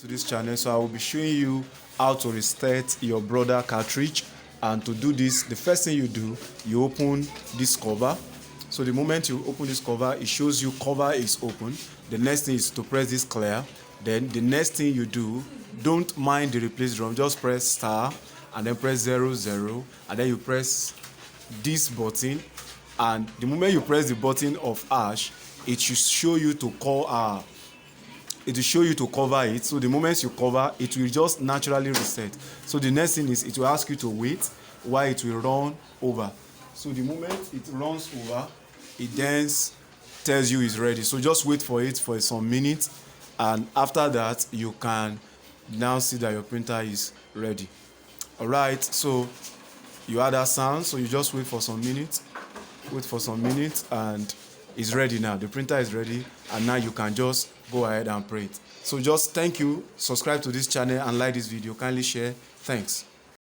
To this channel, so I will be showing you how to restart your brother cartridge. And to do this, the first thing you do, you open this cover. So the moment you open this cover, it shows you cover is open. The next thing is to press this clear. Then the next thing you do, don't mind the replace drum, just press star and then press 00, and then you press this button. And the moment you press the button of hash, it should show you to call it will show you to cover it. So the moment you cover, it will just naturally reset. So the next thing is it will ask you to wait while it will run over. So the moment it runs over, it then tells you it's ready. So just wait for it for some minutes, and after that you can now see that your printer is ready. Alright, so you add that sound, so you just wait for some minutes, and it's ready now. The printer is ready, and now you can just go ahead and print. So just thank you, subscribe to this channel and like this video, kindly share. Thanks.